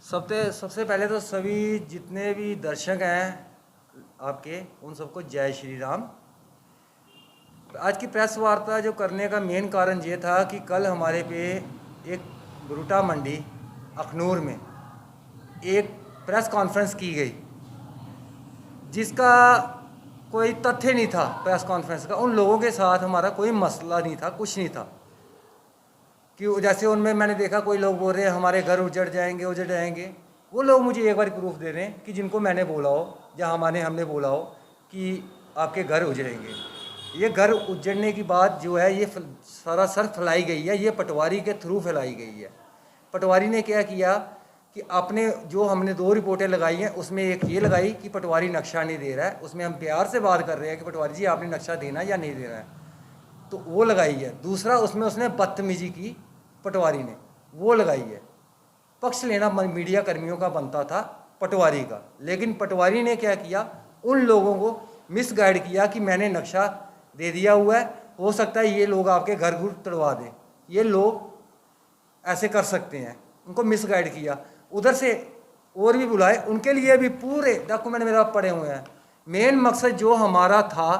सबसे पहले तो सभी जितने भी दर्शक हैं आपके, उन सबको जय श्री राम। आज की प्रेस वार्ता जो करने का मेन कारण ये था कि कल हमारे पे एक ब्रूटा मंडी अखनूर में एक प्रेस कॉन्फ्रेंस की गई, जिसका कोई तथ्य नहीं था। प्रेस कॉन्फ्रेंस का उन लोगों के साथ हमारा कोई मसला नहीं था, कुछ नहीं था। कि जैसे उनमें मैंने देखा कोई लोग बोल रहे हैं हमारे घर उजड़ जाएंगे। वो लोग मुझे एक बार प्रूफ दे रहे हैं कि जिनको मैंने बोला हो या हमने बोला हो कि आपके घर उजड़ेंगे। ये घर उजड़ने की बात जो है ये सरासर फैलाई गई है, ये पटवारी के थ्रू फैलाई गई है। पटवारी ने क्या किया कि आपने जो हमने 2 रिपोर्टें लगाई हैं उसमें एक ये लगाई कि पटवारी नक्शा नहीं दे रहा है। उसमें हम प्यार से बात कर रहे हैं कि पटवारी जी आपने नक्शा देना या नहीं देना है, तो वो लगाई है। दूसरा उसमें उसने बदतमीजी की, पटवारी ने वो लगाई है। पक्ष लेना मीडिया कर्मियों का बनता था, पटवारी का। लेकिन पटवारी ने क्या किया, उन लोगों को मिसगाइड किया कि मैंने नक्शा दे दिया हुआ है, हो सकता है ये लोग आपके घर घुर तोड़वा दें, ये लोग ऐसे कर सकते हैं। उनको मिसगाइड किया। उधर से और भी बुलाए, उनके लिए भी पूरे डॉक्यूमेंट मेरे पास पड़े हुए हैं। मेन मकसद जो हमारा था,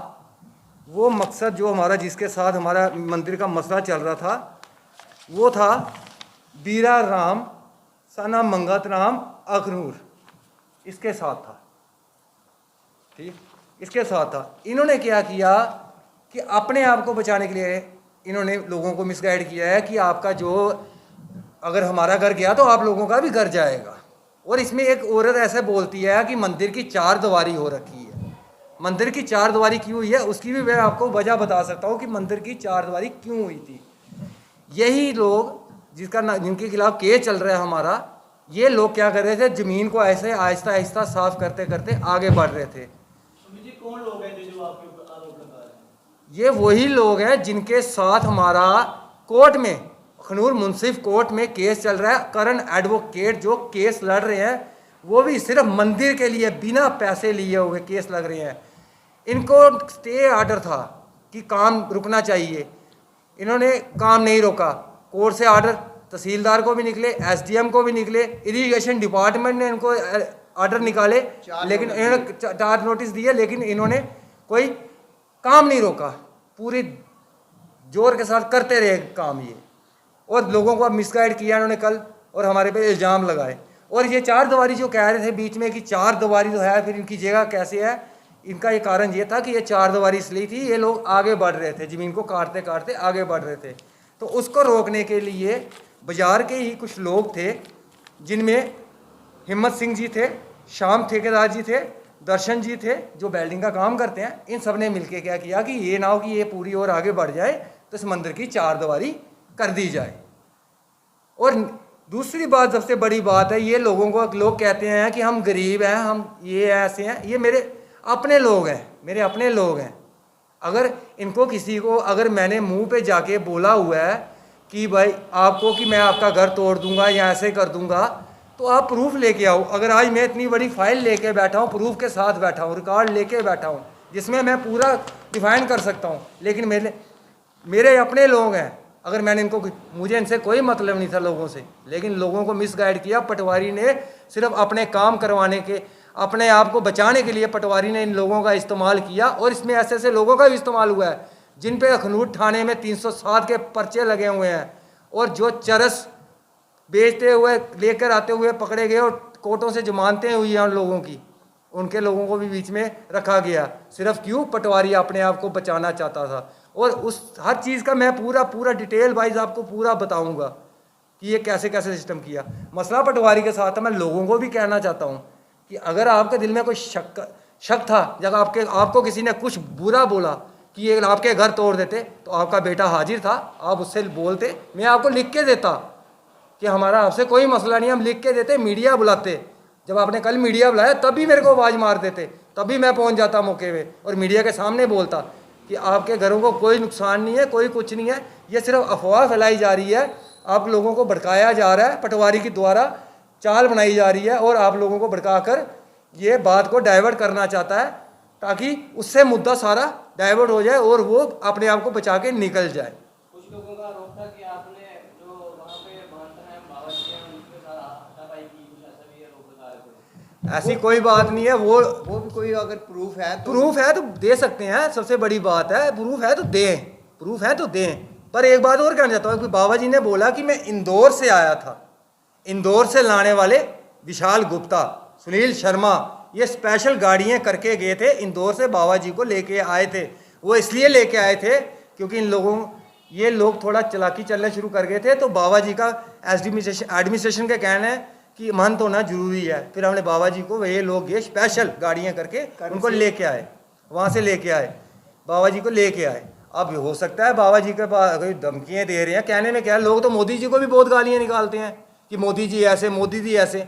वो मकसद जो हमारा जिसके साथ हमारा मंदिर का मसला चल रहा था, वो था बीरा राम सना मंगत राम अखनूर, इसके साथ था। ठीक, इसके साथ था। इन्होंने क्या किया कि अपने आप को बचाने के लिए इन्होंने लोगों को मिसगाइड किया है कि आपका जो अगर हमारा घर गया तो आप लोगों का भी घर जाएगा। और इसमें एक औरत ऐसे बोलती है कि मंदिर की 4 दीवारी हो रखी है। मंदिर की 4 दीवारी क्यों हुई है उसकी भी मैं आपको वजह बता सकता हूँ कि मंदिर की 4 दीवारी क्यों हुई थी। यही लोग जिनके खिलाफ केस चल रहा है हमारा, ये लोग क्या कर रहे थे, जमीन को ऐसे आहिस्ता आहिस्ता साफ करते करते आगे बढ़ रहे थे। जी कौन लोग हैं जो आपके ऊपर आरोप लगा रहे हैं? ये वही लोग हैं जिनके साथ हमारा कोर्ट में, अखनूर मुंसिफ कोर्ट में केस चल रहा है। करण एडवोकेट जो केस लड़ रहे हैं, वो भी सिर्फ मंदिर के लिए बिना पैसे लिए हुए केस लग रहे हैं। इनको स्टे ऑर्डर था कि काम रुकना चाहिए, इन्होंने काम नहीं रोका। कोर्ट से ऑर्डर तहसीलदार को भी निकले, एसडीएम को भी निकले, इरिगेशन डिपार्टमेंट ने इनको ऑर्डर निकाले, लेकिन इन्होंने 4 नोटिस दिए, लेकिन इन्होंने कोई काम नहीं रोका। पूरी जोर के साथ करते रहे काम ये, और लोगों को मिसगाइड किया इन्होंने कल, और हमारे पे इल्ज़ाम लगाए। और ये 4 दीवारी जो कह रहे थे बीच में कि 4 दीवारी तो है, फिर इनकी जगह कैसे है, इनका ये कारण ये था कि ये 4 दीवारी इसलिए थी, ये लोग आगे बढ़ रहे थे, ज़मीन को काटते काटते आगे बढ़ रहे थे। तो उसको रोकने के लिए बाज़ार के ही कुछ लोग थे, जिनमें हिम्मत सिंह जी थे, श्याम ठेकेदार जी थे, दर्शन जी थे जो वेल्डिंग का काम करते हैं। इन सब ने मिलकर क्या किया कि ये ना हो कि ये पूरी और आगे बढ़ जाए, तो इस मंदिर की 4 दीवारी कर दी जाए। और दूसरी बात, सबसे बड़ी बात है, ये लोगों को लोग कहते हैं कि हम गरीब हैं, हम ये ऐसे हैं। ये मेरे अपने लोग हैं, मेरे अपने लोग हैं। अगर इनको किसी को, अगर मैंने मुंह पे जाके बोला हुआ है कि भाई आपको कि मैं आपका घर तोड़ दूंगा या ऐसे कर दूंगा, तो आप प्रूफ लेके आओ। अगर आज मैं इतनी बड़ी फाइल लेके बैठा हूँ, प्रूफ के साथ बैठा हूँ, रिकॉर्ड लेके बैठा हूँ, जिसमें मैं पूरा डिफाइन कर सकता हूँ, लेकिन मेरे अपने लोग हैं। अगर मैंने इनको, मुझे इनसे कोई मतलब नहीं था लोगों से, लेकिन लोगों को मिसगाइड किया। पटवारी ने सिर्फ अपने काम करवाने के, अपने आप को बचाने के लिए पटवारी ने इन लोगों का इस्तेमाल किया। और इसमें ऐसे ऐसे लोगों का भी इस्तेमाल हुआ है जिन पे अखनूर थाने में 307 के पर्चे लगे हुए हैं, और जो चरस बेचते हुए लेकर आते हुए पकड़े गए और कोर्टों से जमानतें हुई हैं उन लोगों की, उनके लोगों को भी बीच में रखा गया। सिर्फ क्यों? पटवारी अपने आप को बचाना चाहता था। और उस हर चीज़ का मैं पूरा डिटेल वाइज आपको पूरा बताऊंगा कि ये कैसे कैसे सिस्टम किया। मसला पटवारी के साथ है। मैं लोगों को भी कहना चाहता हूँ कि अगर आपके दिल में कोई शक था, जब आपको किसी ने कुछ बुरा बोला कि ये आपके घर तोड़ देते, तो आपका बेटा हाजिर था, आप उससे बोलते, मैं आपको लिख के देता कि हमारा आपसे कोई मसला नहीं, हम लिख के देते, मीडिया बुलाते। जब आपने कल मीडिया बुलाया तभी मेरे को आवाज़ मार देते, तभी मैं पहुंच जाता मौके पे और मीडिया के सामने बोलता कि आपके घरों को कोई नुकसान नहीं है, कोई कुछ नहीं है, ये सिर्फ अफवाह फैलाई जा रही है, आप लोगों को भड़काया जा रहा है, पटवारी के द्वारा चाल बनाई जा रही है, और आप लोगों को भड़काकर ये बात को डाइवर्ट करना चाहता है, ताकि उससे मुद्दा सारा डाइवर्ट हो जाए और वो अपने आप को बचा के निकल जाए। कुछ लोगों का आरोप था कि आपने जो वहाँ पे बांधता है बाबा जी हैं, उनके साथ हाथापाई की, कुछ ऐसा ऐसी कोई बात नहीं है। वो भी कोई अगर प्रूफ है तो प्रूफ है तो दे सकते हैं, सबसे बड़ी बात है। प्रूफ है तो दें, प्रूफ है तो दें। पर एक बात और कहना चाहता हूँ कि बाबा जी ने बोला कि मैं इंदौर से आया था, इंदौर से लाने वाले विशाल गुप्ता, सुनील शर्मा, ये स्पेशल गाड़ियाँ करके गए थे इंदौर से, बाबा जी को लेके आए थे। वो इसलिए लेके आए थे क्योंकि ये लोग थोड़ा चालाकी चलने शुरू कर गए थे। तो बाबा जी का एडमिनिस्ट्रेशन का कहना है कि महंत होना जरूरी है। फिर हमने बाबा जी को, ये लोग ये स्पेशल गाड़ियाँ करके उनको लेके आए, वहाँ से लेके आए, बाबा जी को लेके आए। अब हो सकता है बाबा जी के पास कोई धमकियाँ दे रहे हैं, कहने में क्या है, लोग तो मोदी जी को भी बहुत गालियाँ निकालते हैं कि मोदी जी ऐसे, मोदी जी ऐसे।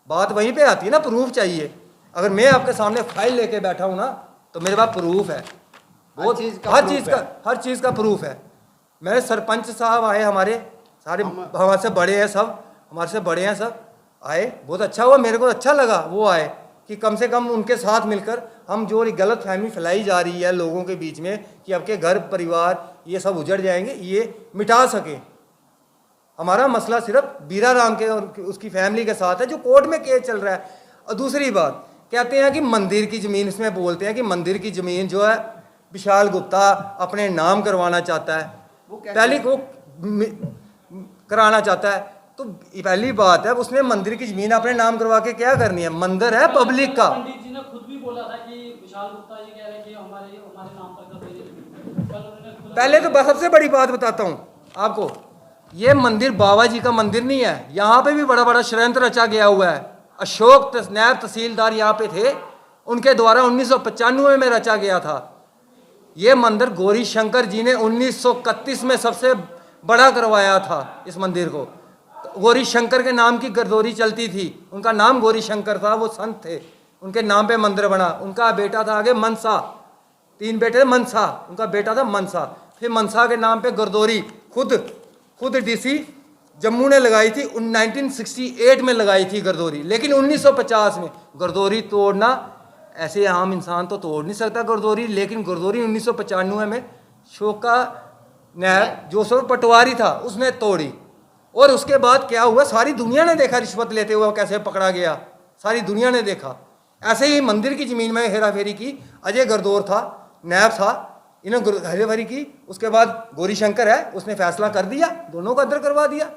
बात वहीं पे आती है ना, प्रूफ चाहिए। अगर मैं आपके सामने फाइल लेके बैठा हूँ ना तो मेरे पास प्रूफ है, बहुत हर चीज़ का प्रूफ है। मेरे सरपंच साहब आए, हमारे सारे हमारे से बड़े हैं सब, हमारे से बड़े हैं सब, आए, बहुत अच्छा हुआ, मेरे को अच्छा लगा वो आए कि कम से कम उनके साथ मिलकर हम जो गलत फहमी फैलाई जा रही है लोगों के बीच में कि आपके घर परिवार ये सब उजड़ जाएंगे, ये मिटा सके। हमारा मसला सिर्फ बीरा राम के और उसकी फैमिली के साथ है जो कोर्ट में केस चल रहा है। और दूसरी बात कहते हैं कि मंदिर की ज़मीन, इसमें बोलते हैं कि मंदिर की ज़मीन जो है विशाल गुप्ता अपने नाम करवाना चाहता है, पहले को कराना चाहता है। तो पहली बात है, उसने मंदिर की ज़मीन अपने नाम करवा के क्या करनी है? मंदिर है पब्लिक का। पंडित जी ने खुद भी बोला था कि विशाल गुप्ता ये कह रहे हैं कि हमारे नाम पर कर दीजिए। पहले तो सबसे बड़ी बात बताता हूँ आपको, ये मंदिर बाबा जी का मंदिर नहीं है, यहाँ पे भी बड़ा बड़ा षड्यंत्र रचा गया हुआ है। अशोक नायब तहसीलदार यहाँ पे थे, उनके द्वारा 1995 में रचा गया था। ये मंदिर गौरी शंकर जी ने 1931 में सबसे बड़ा करवाया था इस मंदिर को। गौरी शंकर के नाम की गर्दौरी चलती थी, उनका नाम गौरी शंकर था, वो संत थे, उनके नाम पे मंदिर बना। उनका बेटा था आगे मनसा, 3 बेटे थे, मनसा उनका बेटा था मनसा। फिर मनसा के नाम पे गर्दौरी खुद डीसी जम्मू ने लगाई थी, 1968 में लगाई थी गर्दौरी। लेकिन 1950 में गर्दौरी तोड़ना, ऐसे आम इंसान तो तोड़ नहीं सकता गर्दौरी, लेकिन गर्दौरी 1995 में शोका नायब जो सो पटवारी था उसने तोड़ी। और उसके बाद क्या हुआ, सारी दुनिया ने देखा रिश्वत लेते हुए कैसे पकड़ा गया, सारी दुनिया ने देखा। ऐसे ही मंदिर की ज़मीन में हेरा फेरी की, अजय गर्दौर था, नायब था, इन्होंने हेरा फेरी की। उसके बाद गौरी शंकर है, उसने फैसला कर दिया, दोनों का अंदर करवा दिया।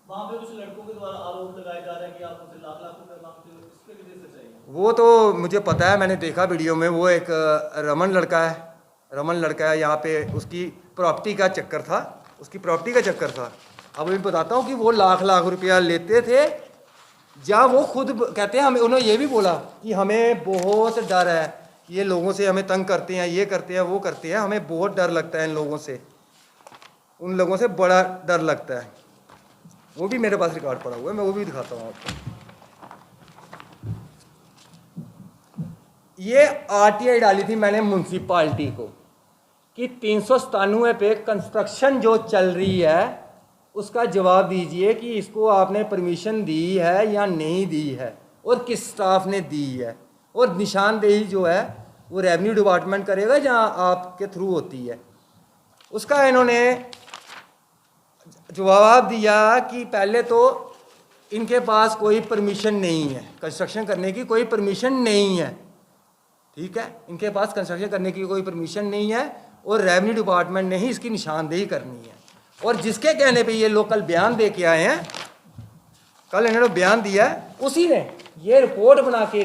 वहाँ पे कुछ लड़कों के द्वारा आरोप लगाए जा रहे हैं कि आप उनसे लाख लाख रुपए मांगते हो, इस पे कितनी सच्चाई है? वो तो मुझे पता है, मैंने देखा वीडियो में। वो एक रमन लड़का है, यहाँ पे उसकी प्रॉपर्टी का चक्कर था, अब मैं बताता हूँ कि वो लाख रुपया लेते थे। जहाँ वो खुद कहते हैं, हमें उन्होंने ये भी बोला कि हमें बहुत डर है, ये लोगों से हमें तंग करते हैं, ये करते हैं, वो करते हैं, हमें बहुत डर लगता है इन लोगों से, उन लोगों से बड़ा डर लगता है। वो भी मेरे पास रिकॉर्ड पड़ा हुआ है, मैं वो भी दिखाता हूँ आपको। ये आरटीआई डाली थी मैंने म्यूनसिपाल्टी को कि 397 पे कंस्ट्रक्शन जो चल रही है उसका जवाब दीजिए कि इसको आपने परमिशन दी है या नहीं दी है और किस स्टाफ ने दी है। और निशानदेही जो है वो रेवेन्यू डिपार्टमेंट करेगा जहाँ आपके थ्रू होती है। उसका इन्होंने जवाब दिया कि पहले तो इनके पास कोई परमिशन नहीं है, कंस्ट्रक्शन करने की कोई परमिशन नहीं है, ठीक है, इनके पास कंस्ट्रक्शन करने की कोई परमिशन नहीं है और रेवेन्यू डिपार्टमेंट ने ही इसकी निशानदेही करनी है। और जिसके कहने पे ये लोग कल बयान दे के आए हैं, कल इन्होंने बयान दिया है, उसी ने ये रिपोर्ट बना के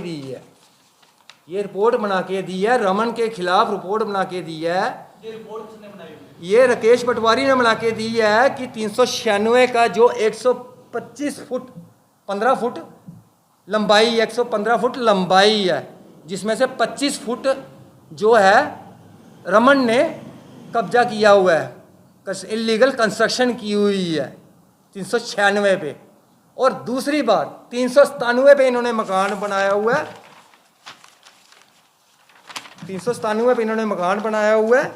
दी है, रमन के खिलाफ रिपोर्ट बना के दी है। ये रिपोर्ट किसने बनाई हुई? ये राकेश पटवारी ने बना के दी है कि 396 का जो 125 फुट 15 फुट लंबाई, 115 फुट लंबाई है, जिसमें से 25 फुट जो है रमन ने कब्जा किया हुआ है, इलीगल कंस्ट्रक्शन की हुई है 396 पे। और दूसरी बात 397 पे इन्होंने मकान बनाया हुआ है, 397 पे इन्होंने मकान बनाया हुआ है।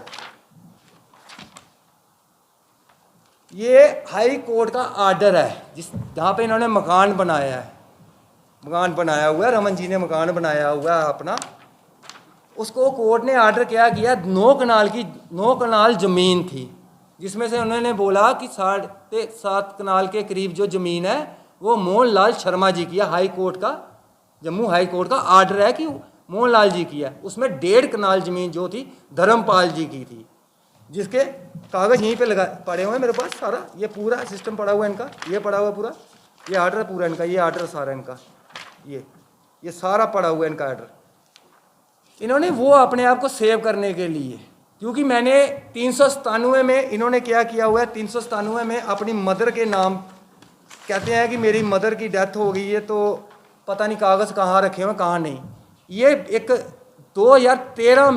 ये हाई कोर्ट का आर्डर है जहाँ पे इन्होंने मकान बनाया हुआ है, रमन जी ने मकान बनाया हुआ है अपना। उसको कोर्ट ने आर्डर क्या किया, 9 कनाल ज़मीन थी, जिसमें से उन्होंने बोला कि 7.5 कनाल के करीब जो ज़मीन है वो मोहन लाल शर्मा जी की है, हाई कोर्ट का जम्मू हाई कोर्ट का आर्डर है कि मोहनलाल जी की है, उसमें 1.5 कनाल ज़मीन जो थी धर्मपाल जी की थी, जिसके कागज़ यहीं पे लगा पड़े हुए हैं मेरे पास सारा, ये पूरा सिस्टम पड़ा हुआ है इनका, ये पड़ा हुआ पूरा, ये आर्डर पूरा इनका, ये आर्डर सारा इनका, ये सारा पड़ा हुआ है इनका आर्डर। इन्होंने वो अपने आप को सेव करने के लिए, क्योंकि मैंने 397 में इन्होंने क्या किया हुआ है, 397 में अपनी मदर के नाम कहते हैं कि मेरी मदर की डेथ हो गई है, तो पता नहीं कागज़ कहाँ रखे हुए कहाँ नहीं। ये एक 2013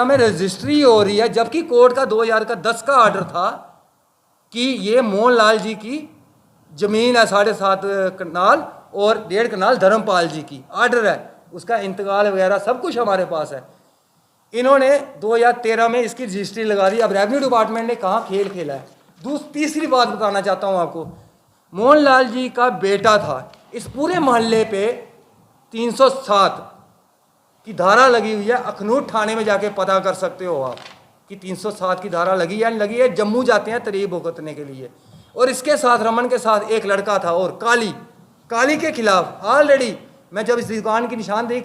में रजिस्ट्री हो रही है, जबकि कोर्ट का 2010 का आर्डर था कि ये मोहनलाल जी की ज़मीन है 7.5 कनाल और 1.5 कनाल धर्मपाल जी की, आर्डर है, उसका इंतकाल वगैरह सब कुछ हमारे पास है। इन्होंने 2013 में इसकी रजिस्ट्री लगा दी। अब रेवेन्यू डिपार्टमेंट ने कहाँ खेल खेला है। तीसरी बात बताना चाहता हूँ आपको, मोहनलाल जी का बेटा था, इस पूरे मोहल्ले पे 307 की धारा लगी हुई है। अखनूर थाने में जाके पता कर सकते हो आप कि 307 की धारा लगी या नहीं लगी है। जम्मू जाते हैं तरीब भुगतने के लिए, और इसके साथ रमन के साथ एक लड़का था, और काली के खिलाफ ऑलरेडी मैं जब इस दुकान की निशानदेही